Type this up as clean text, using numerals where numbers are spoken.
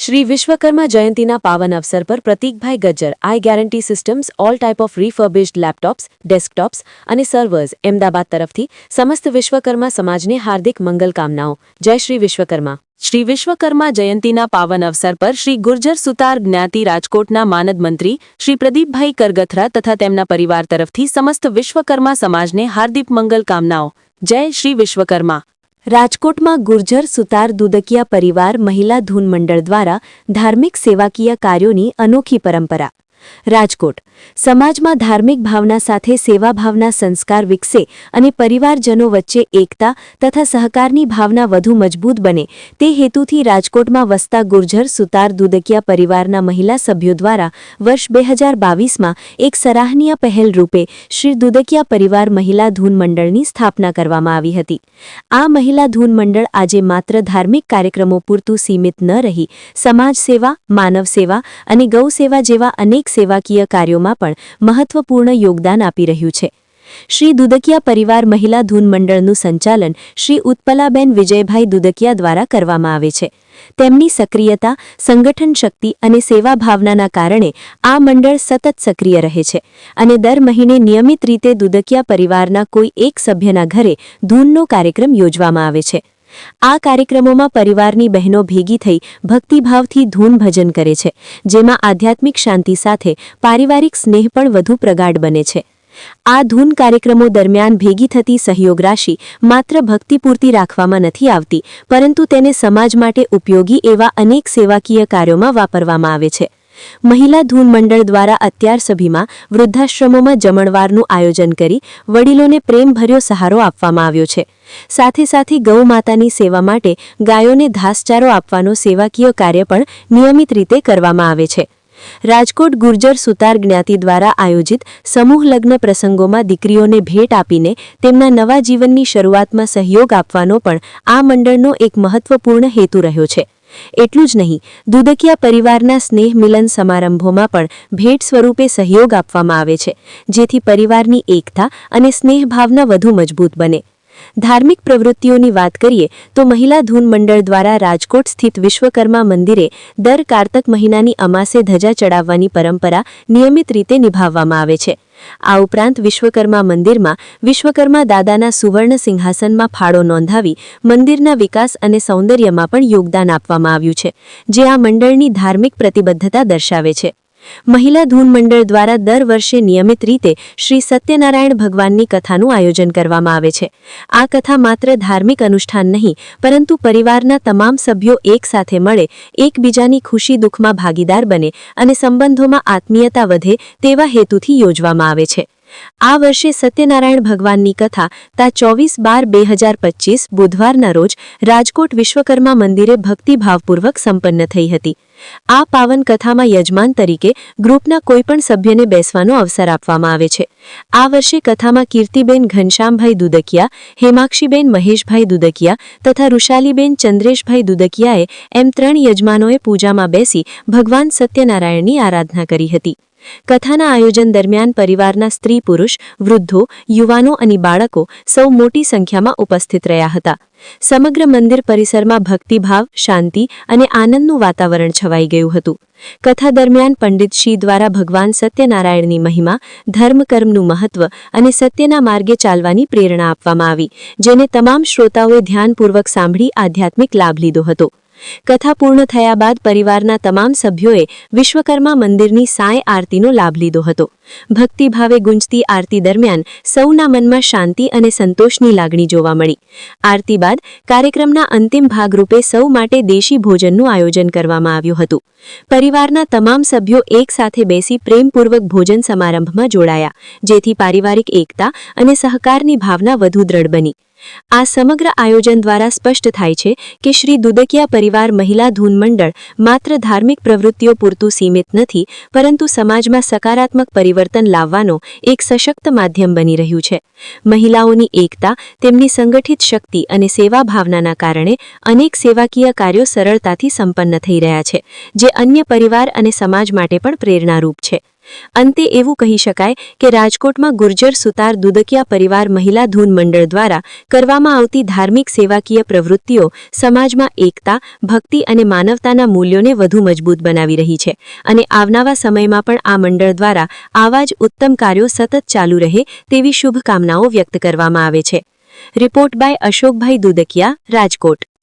શ્રી વિશ્વકર્મા જયંતીના પાવન અવસર પર Pratikbhai Gajjar I guarantee systems all type of refurbished laptops, desktops અને સર્વર્સ અમદાવાદ તરફથી સમસ્ત વિશ્વકર્મા સમાજને હાર્દિક મંગલકામનાઓ। જય શ્રી વિશ્વકર્મા। શ્રી વિશ્વકર્મા જયંતીના પાવન અવસર પર શ્રી ગુર્જર સુતાર જ્ઞાતિ રાજકોટના માનદ મંત્રી શ્રી પ્રદીપભાઈ કરગથરા તથા તેમના પરિવાર તરફથી સમસ્ત વિશ્વકર્મા સમાજને હાર્દિક મંગલકામનાઓ। જય શ્રી વિશ્વકર્મા। રાજકોટમાં ગુર્જર સુતાર દુદકિયા પરિવાર મહિલા ધૂન મંડળ દ્વારા ધાર્મિક સેવાકીય કાર્યોની અનોખી પરંપરા। રાજકોટ સમાજમાં ધાર્મિક ભાવના સાથે સેવાભાવના સંસ્કાર વિકસે અને પરિવારજનો વચ્ચે એકતા તથા સહકારની ભાવના વધુ મજબૂત બને તે હેતુથી રાજકોટમાં વસતા ગુર્જર સુતાર દુદકિયા પરિવારના મહિલા સભ્યો દ્વારા વર્ષ 2022માં એક સરાહનીય પહેલ રૂપે શ્રી દુદકિયા પરિવાર મહિલા ધૂન મંડળની સ્થાપના કરવામાં આવી હતી। આ મહિલા ધૂન મંડળ આજે માત્ર ધાર્મિક કાર્યક્રમો પૂરતું સીમિત ન રહી સમાજ સેવા, માનવ સેવા અને ગૌ સેવા જેવા અનેક સેવાકીય કાર્યોમાં પણ મહત્વપૂર્ણ યોગદાન આપી રહ્યું છે। શ્રી દુદકિયા પરિવાર મહિલા ધૂન મંડળનું સંચાલન શ્રી ઉત્પલાબેન વિજયભાઈ દુદકિયા દ્વારા કરવામાં આવે છે। તેમની સક્રિયતા, સંગઠન શક્તિ અને સેવા ભાવનાના કારણે આ મંડળ સતત સક્રિય રહે છે અને દર મહિને નિયમિત રીતે દુદકિયા પરિવારના કોઈ એક સભ્યના ઘરે ધૂનનો કાર્યક્રમ યોજવામાં આવે છે। આ કાર્યક્રમોમાં પરિવારની બહેનો ભેગી થઈ ભક્તિભાવથી ધૂન ભજન કરે છે, જેમાં આધ્યાત્મિક શાંતિ સાથે પારિવારિક સ્નેહ પણ વધુ પ્રગાઢ બને છે। આ ધૂન કાર્યક્રમો દરમિયાન ભેગી થતી સહયોગ રાશિ માત્ર ભક્તિ પૂરતી રાખવામાં નથી આવતી, પરંતુ તેને સમાજ માટે ઉપયોગી એવા અનેક સેવાકીય કાર્યોમાં વાપરવામાં આવે છે। મહિલા ધૂન મંડળ દ્વારા અત્યાર સુધીમાં વૃદ્ધાશ્રમોમાં જમણવારનું આયોજન કરી વડીલોને પ્રેમભર્યો સહારો આપવામાં આવ્યો છે। સાથે સાથે ગૌ માતાની સેવા માટે ગાયોને ઘાસચારો આપવાનો સેવાકીય કાર્ય પણ નિયમિત રીતે કરવામાં આવે છે। રાજકોટ ગુર્જર સુતાર જ્ઞાતિ દ્વારા આયોજિત સમૂહ લગ્ન પ્રસંગોમાં દીકરીઓને ભેટ આપીને તેમના નવા જીવનની શરૂઆતમાં સહયોગ આપવાનો પણ આ મંડળનો એક મહત્વપૂર્ણ હેતુ રહ્યો છે। એટલું જ નહીં, દુદકિયા પરિવારના સ્નેહ મિલન સમારંભોમાં પણ ભેટ સ્વરૂપે સહયોગ આપવામાં આવે છે, જેથી પરિવારની એકતા અને સ્નેહ ભાવના વધુ મજબૂત બને। ધાર્મિક પ્રવૃત્તિઓની વાત કરીએ તો મહિલા ધૂન મંડળ દ્વારા રાજકોટ સ્થિત વિશ્વકર્મા મંદિરે દર કારતક મહિનાની અમાસે ધજા ચડાવવાની પરંપરા નિયમિત રીતે નિભાવવામાં આવે છે। આ ઉપરાંત વિશ્વકર્મા મંદિરમાં વિશ્વકર્મા દાદાના સુવર્ણ સિંહાસનમાં ફાળો નોંધાવી મંદિરના વિકાસ અને સૌંદર્યમાં પણ યોગદાન આપવામાં આવ્યું છે, જે આ મંડળની ધાર્મિક પ્રતિબદ્ધતા દર્શાવે છે। મહિલા ધૂન મંડળ દ્વારા દર વર્ષે નિયમિત રીતે શ્રી સત્યનારાયણ ભગવાનની કથાનું આયોજન કરવામાં આવે છે। આ કથા માત્ર ધાર્મિક અનુષ્ઠાન નહીં, પરંતુ પરિવારના તમામ સભ્યો એક સાથે મળે, એકબીજાની ખુશી દુઃખમાં ભાગીદાર બને અને સંબંધોમાં આત્મીયતા વધે તેવા હેતુથી યોજવામાં આવે છે। આ વર્ષે સત્યનારાયણ ભગવાનની કથા તા 24/12/2025 બુધવારના રોજ રાજકોટ વિશ્વકર્મા મંદિરે ભક્તિભાવપૂર્વક સંપન્ન થઈ હતી। આ પાવન કથામાં યજમાન તરીકે ગ્રુપના કોઈપણ સભ્યને બેસવાનો અવસર આપવામાં આવે છે। આ વર્ષે કથામાં કીર્તિબેન ઘનશ્યામભાઈ દુદકિયા, હેમાક્ષીબેન મહેશભાઈ દુદકિયા તથા ઋષાલીબેન ચંદ્રેશભાઈ દુદકિયાએ એમ 3 યજમાનોએ પૂજામાં બેસી ભગવાન સત્યનારાયણની આરાધના કરી હતી। કથાના આયોજન દરમિયાન પરિવારના સ્ત્રી પુરુષ, વૃદ્ધો, યુવાનો અને બાળકો સૌ મોટી સંખ્યામાં ઉપસ્થિત રહ્યા હતા। સમગ્ર મંદિર પરિસરમાં ભક્તિભાવ, શાંતિ અને આનંદનું વાતાવરણ છવાઈ ગયું હતું। કથા દરમિયાન પંડિતશ્રી દ્વારા ભગવાન સત્યનારાયણની મહિમા, ધર્મકર્મનું મહત્વ અને સત્યના માર્ગે ચાલવાની પ્રેરણા આપવામાં આવી, જેને તમામ શ્રોતાઓએ ધ્યાનપૂર્વક સાંભળી આધ્યાત્મિક લાભ લીધો હતો। કથા પૂર્ણ થયા બાદ પરિવારના તમામ સભ્યોએ વિશ્વકર્મા મંદિરની સાંય આરતીનો લાભ લીધો હતો। ભક્તિભાવે ગુંજતી આરતી દરમિયાન સૌના મનમાં શાંતિ અને સંતોષની લાગણી જોવા મળી। આરતી બાદ કાર્યક્રમના અંતિમ ભાગરૂપે સૌ માટે દેશી ભોજનનું આયોજન કરવામાં આવ્યું હતું। પરિવારના તમામ સભ્યો એક સાથે બેસી પ્રેમપૂર્વક ભોજન સમારંભમાં જોડાયા, જેથી પારિવારિક એકતા અને સહકારની ભાવના વધુ દ્રઢ બની। આ સમગ્ર આયોજન દ્વારા સ્પષ્ટ થાય છે કે શ્રી દુદકિયા પરિવાર મહિલા ધૂન મંડળ માત્ર ધાર્મિક પ્રવૃત્તિઓ પૂરતું સીમિત નથી, પરંતુ સમાજમાં સકારાત્મક પરિવર્તન લાવવાનો એક સશક્ત માધ્યમ બની રહ્યું છે। મહિલાઓની એકતા, તેમની સંગઠિત શક્તિ અને સેવા ભાવનાના કારણે અનેક સેવાકીય કાર્યો સરળતાથી સંપન્ન થઈ રહ્યા છે, જે અન્ય પરિવાર અને સમાજ માટે પણ પ્રેરણારૂપ છે। અંતે એવું કહી શકાય કે રાજકોટમાં ગુર્જર સુતાર દુદકિયા પરિવાર મહિલા ધૂન મંડળ દ્વારા કરવામાં આવતી ધાર્મિક સેવાકીય પ્રવૃત્તિઓ સમાજમાં એકતા, ભક્તિ અને માનવતાના મૂલ્યોને વધુ મજબૂત બનાવી રહી છે અને આવનારા સમયમાં પણ આ મંડળ દ્વારા આવા જ ઉત્તમ કાર્યો સતત ચાલુ રહે તેવી શુભકામનાઓ વ્યક્ત કરવામાં આવે છે. Report by Ashokbhai Dudakiya, Rajkot.